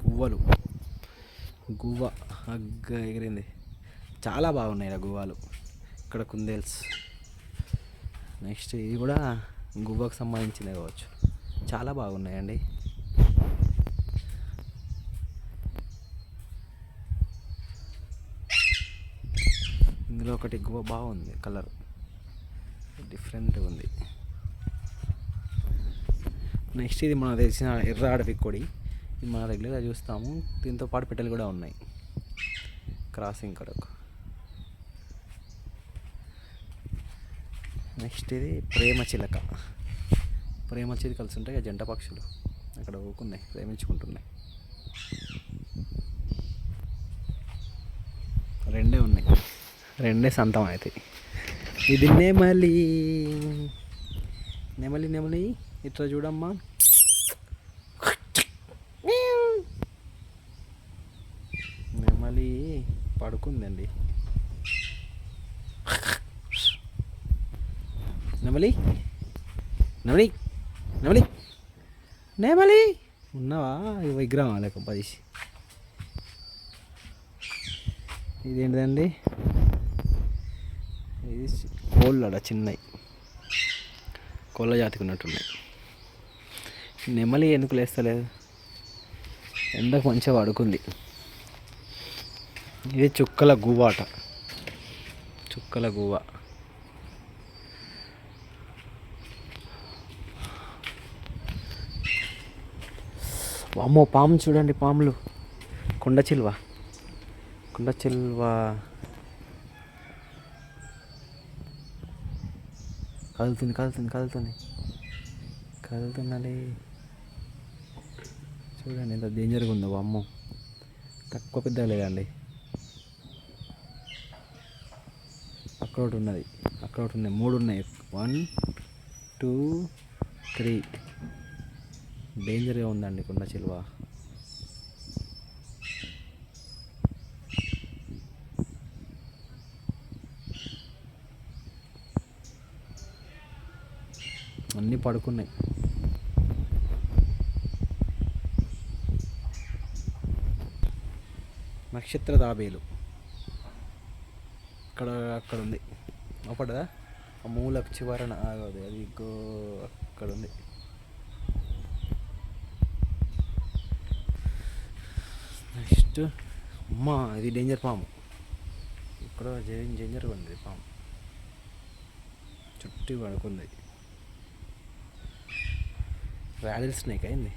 గువ్వలు, గువ్వ హగ్గ ఎగిరింది. చాలా బాగున్నాయి ఇలా గువ్వలు. ఇక్కడ కుందేల్స్. నెక్స్ట్ ఇది కూడా గువ్వకు సంబంధించిందే కావచ్చు. చాలా బాగున్నాయండి. ఇందులో ఒకటి గువ్వ బాగుంది, కలర్ డిఫరెంట్ ఉంది. నెక్స్ట్ ఇది మనకు తెలిసిన ఎర్ర అడవి కోడి. ఇది మనం రెగ్యులర్గా చూస్తాము. దీంతో పాటు పెట్టెలు కూడా ఉన్నాయి. క్రాసింగ్ కడకు. నెక్స్ట్ ఇది ప్రేమ చిలక. ప్రేమ చిలుకలు ఉంటాయి కదా, జంట పక్షులు అక్కడ ఊకున్నాయి, ప్రేమించుకుంటున్నాయి. రెండే ఉన్నాయి, రెండే సంతం అవుతాయి. ఇది నెమలి. నెమలి నెమలి ఇట్లా చూడమ్మా. నెమలి పడుకుందండి. నెమలి నెమలి నెమలి నెమలి ఉన్నావా? విగ్రహం లేక పదిసి. ఇదేంటిదండి? ఇది కోళ్ళ చిన్నవి, కోళ్ళ జాతికి ఉన్నట్టున్నాయి. నెమలి ఎందుకు లేస్తలేదు? ఎండకు మంచిగా పడుకుంది. ఇది చుక్కల గువ్వ అట. చుక్కల గువ్వ. అమ్మో పాము చూడండి, పాములు. కొండ చిల్వ, కొండ చిల్వ కదులుతుంది కదులుతుంది కదులుతుంది కదులుతున్నది. చూడండి ఎంత డేంజర్గా ఉందో. అమ్మో తక్కువ పెద్ద లేదండి. అక్కడ ఒకటి ఉన్నది, అక్కడ ఒకటి ఉన్నాయి, 3 ఉన్నాయి. 1 2 3. డేంజర్గా ఉందండి కొండ చిలువ. అన్నీ పడుకున్నాయి. నక్షత్ర తాబేలు అక్కడ అక్కడ ఉంది. అప్పటిదా ఆ మూలకు చివరన ఆగదు అది, అక్కడ ఉంది. నెక్స్ట్ అమ్మా ఇది డేంజర్ పాము. ఇక్కడ డేంజర్గా ఉంది పాము. చుట్టూ పడుకుంది. ర్యాడిల్ స్నేక్ అయింది.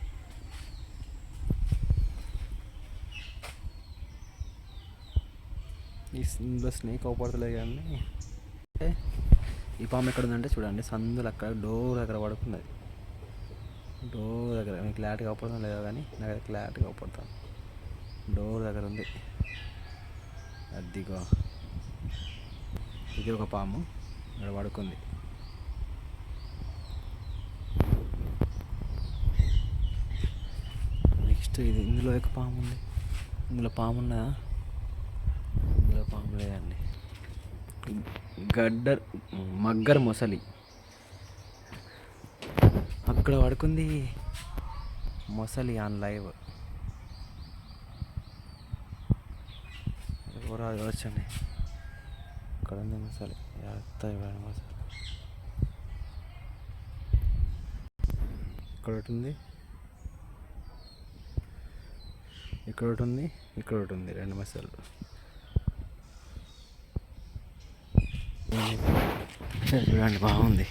ఇందులో స్నేక్ అవపడతలేదు కానీ ఈ పాము ఎక్కడ ఉందంటే చూడండి, సందులు అక్కడ డోర్ దగ్గర పడుకున్నది. డోర్ దగ్గర మీకు క్లారిటీగా అవపడతాం లేదు కానీ నాకు క్లారిటీగా అవపడతాను. డోర్ దగ్గర ఉంది. అదిగో ఇది ఒక పాము ఇక్కడ పడుకుంది. నెక్స్ట్ ఇది ఇందులో ఒక పాము ఉంది. ఇందులో పాము ఉన్నదా? ఇందులో పాము లేదండి. మగ్గర్ మొసలి అక్కడ పడుకుంది. మొసలి ఆన్ లైవ్. ఎవరో వచ్చండి. ఇక్కడ ఉంది మొసలి. మొసలి ఇక్కడ ఒకటి ఉంది, ఇక్కడ ఒకటి ఉంది, ఇక్కడ ఒకటి ఉంది. 2 మొసళ్ళు. చూడండి బాగుంది.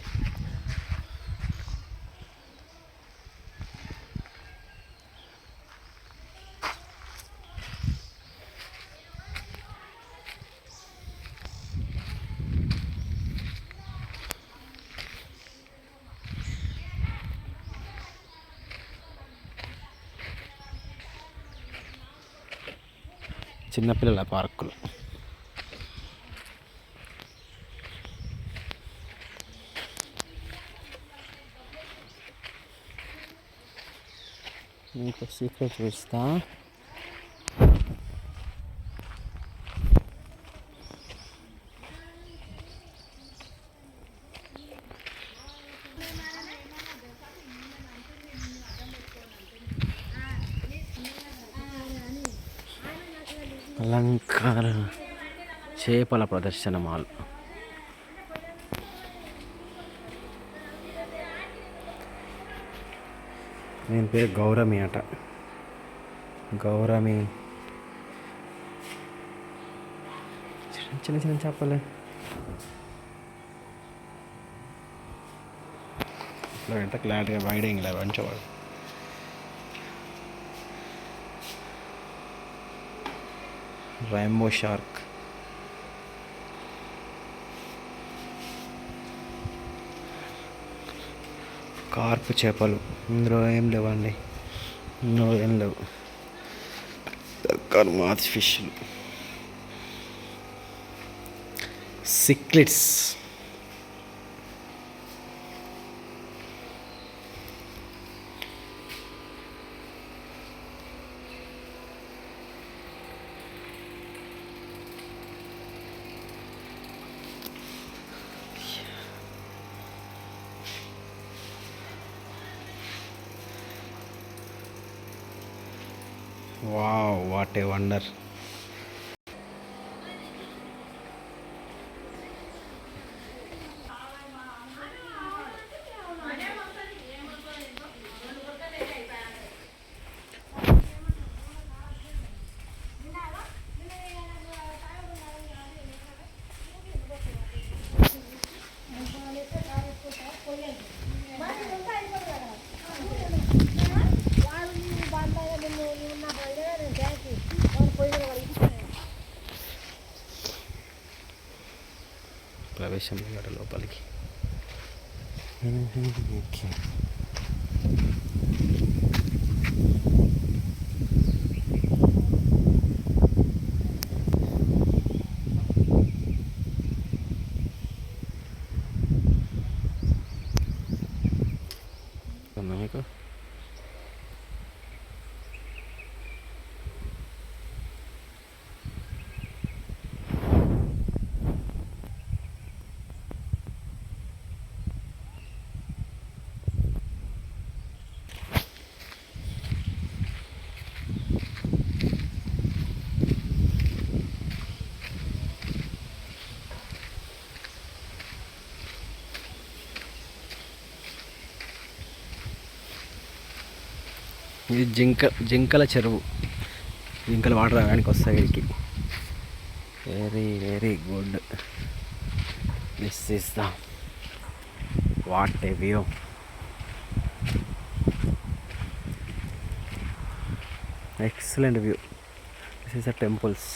చిన్నపిల్లల పార్కులు. మీకు సీక్రెట్ చూపిస్తా. అలంకార చేపల ప్రదర్శన మాల్. దీని పేరు గౌరమి అట. గౌరమి చిన్న చిన్న చేపలే. ఇట్లా ఎంత క్లారిటీగా వైడింగ్ ఇలా మంచివాడు. Rainbow shark. కార్ప్ చేపలు ఇందులో ఏం లేవండి, ఇందులో ఏం లేవు. కర్మాత్ ఫిష్లు, సిక్లిట్స్, వావ్ వాట్ ఏ వండర్. ప్రవేశం ఇక్కడ లోపలికి. ఓకే. మీకు ఇది జింకల చెరువు. జింకలు వాటర్ తాగడానికి వస్తాయి వీడికి. Very very good. This is the what a view. Excellent view. This is the temples.